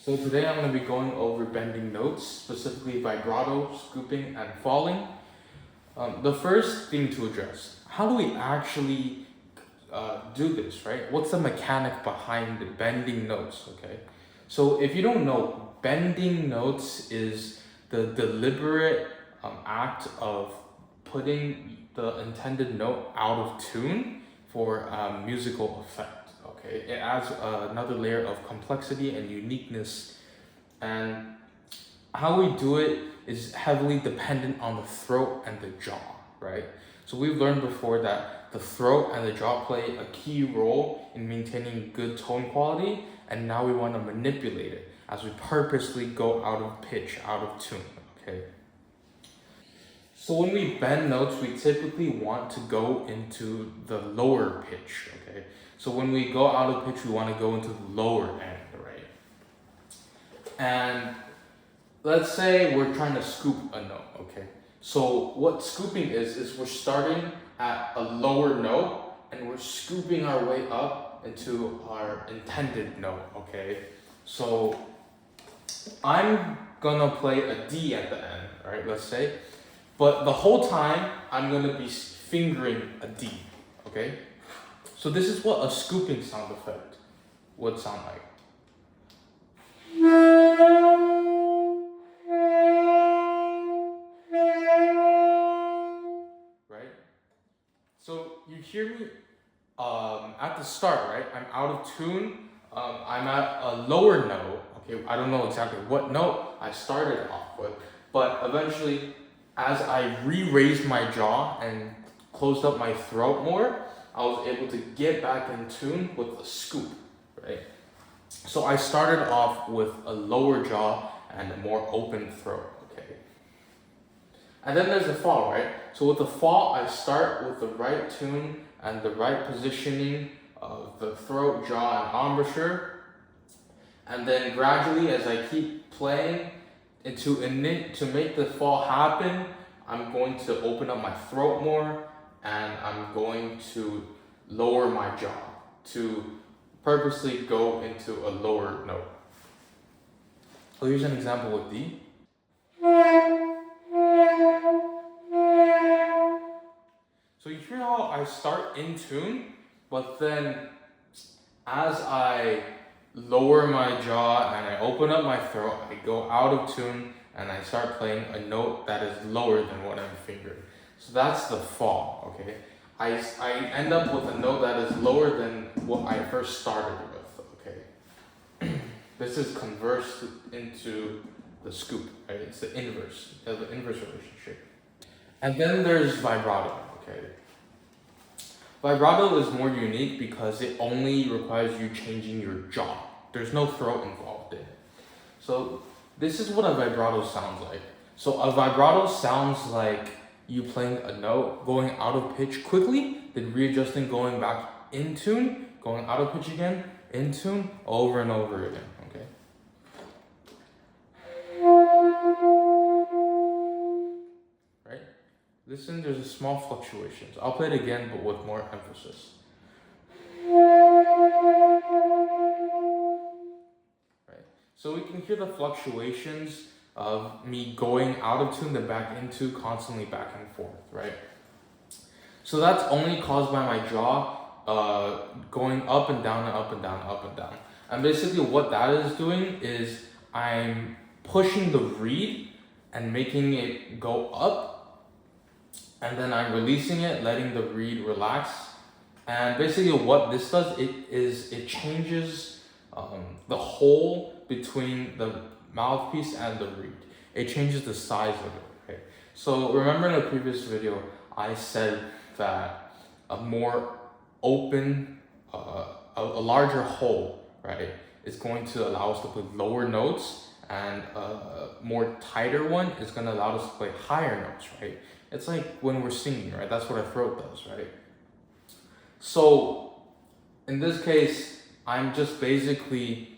So today I'm going to be going over bending notes, specifically vibrato, scooping, and falling. The first thing to address, how do we actually do this, right? What's the mechanic behind bending notes, okay? So if you don't know, bending notes is the deliberate act of putting the intended note out of tune for musical effect, okay? It adds another layer of complexity and uniqueness, and how we do it is heavily dependent on the throat and the jaw, right? So we've learned before that the throat and the jaw play a key role in maintaining good tone quality, and now we want to manipulate it as we purposely go out of pitch, out of tune, okay? So when we bend notes, we typically want to go into the lower pitch, okay? So when we go out of pitch, we want to go into the lower end, right? And let's say we're trying to scoop a note, okay? So what scooping is we're starting at a lower note and we're scooping our way up into our intended note, okay? So I'm gonna play a D at the end, right, let's say. But the whole time, I'm gonna be fingering a D, okay? So this is what a scooping sound effect would sound like. Right? So you hear me at the start, right? I'm out of tune. I'm at a lower note. Okay, I don't know exactly what note I started off with, but eventually, as I re-raised my jaw and closed up my throat more, I was able to get back in tune with a scoop, right? So I started off with a lower jaw and a more open throat, okay? And then there's the fall, right? So with the fall, I start with the right tune and the right positioning of the throat, jaw, and embouchure. And then gradually, as I keep playing, to make the fall happen, I'm going to open up my throat more, and I'm going to lower my jaw to purposely go into a lower note. So here's an example with D. So you hear how I start in tune, but then as I lower my jaw and I open up my throat, I go out of tune and I start playing a note that is lower than what I'm fingering. So that's the fall, okay? I end up with a note that is lower than what I first started with, okay? This is conversed into the scoop, right? It's the inverse relationship. And then there's vibrato, okay? Vibrato is more unique because it only requires you changing your jaw. There's no throat involved in it. So this is what a vibrato sounds like. So a vibrato sounds like you playing a note, going out of pitch quickly, then readjusting, going back in tune, going out of pitch again, in tune, over and over again, okay? Right? Listen, there's a small fluctuations. I'll play it again, but with more emphasis. Right? So we can hear the fluctuations of me going out of tune, then back into, constantly back and forth, right? So that's only caused by my jaw going up and down and up and down, up and down. And basically what that is doing is I'm pushing the reed and making it go up, and then I'm releasing it, letting the reed relax. And basically what this does, it changes the hole between the mouthpiece and the reed. It changes the size of it, okay? So remember in the previous video, I said that a more open, a larger hole, right, is going to allow us to play lower notes, and a more tighter one is going to allow us to play higher notes, right? It's like when we're singing, right? That's what our throat does, right? So in this case, I'm just basically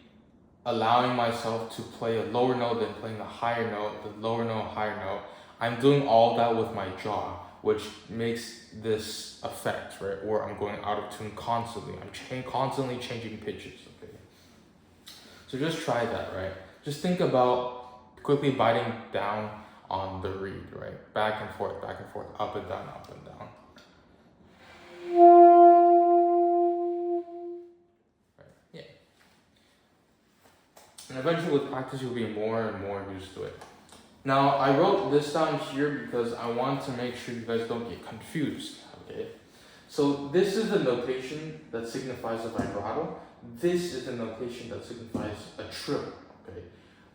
allowing myself to play a lower note, then playing a higher note, the lower note, higher note. I'm doing all that with my jaw, which makes this effect, right? Where I'm going out of tune constantly. I'm constantly changing pitches, okay? So just try that, right? Just think about quickly biting down on the reed, right? Back and forth, up and down, up and down. Right? Yeah. And eventually with practice, you'll be more and more used to it. Now, I wrote this down here because I want to make sure you guys don't get confused, okay? So this is the notation that signifies a vibrato. This is the notation that signifies a trill, okay?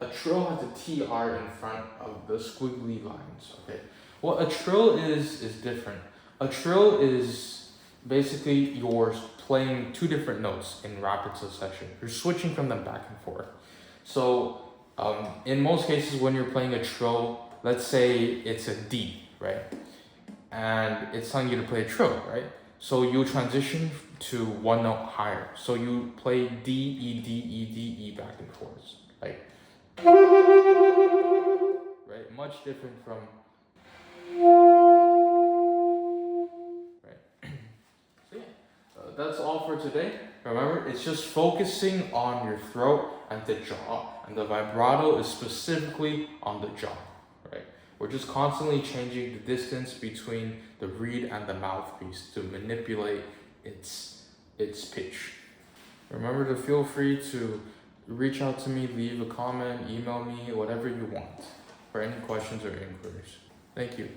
A trill has a TR in front of the squiggly lines, okay? What a trill is different. A trill is basically you're playing two different notes in rapid succession. You're switching from them back and forth. So in most cases when you're playing a trill, let's say it's a D, right? And it's telling you to play a trill, right? So you transition to one note higher. So you play D, E, D, E, D, E back and forth, like, right? Much different from, right? So yeah, that's all for today. Remember, it's just focusing on your throat and the jaw, and the vibrato is specifically on the jaw, right? We're just constantly changing the distance between the reed and the mouthpiece to manipulate its pitch. Remember to feel free to reach out to me, leave a comment, email me, whatever you want for any questions or inquiries. Thank you.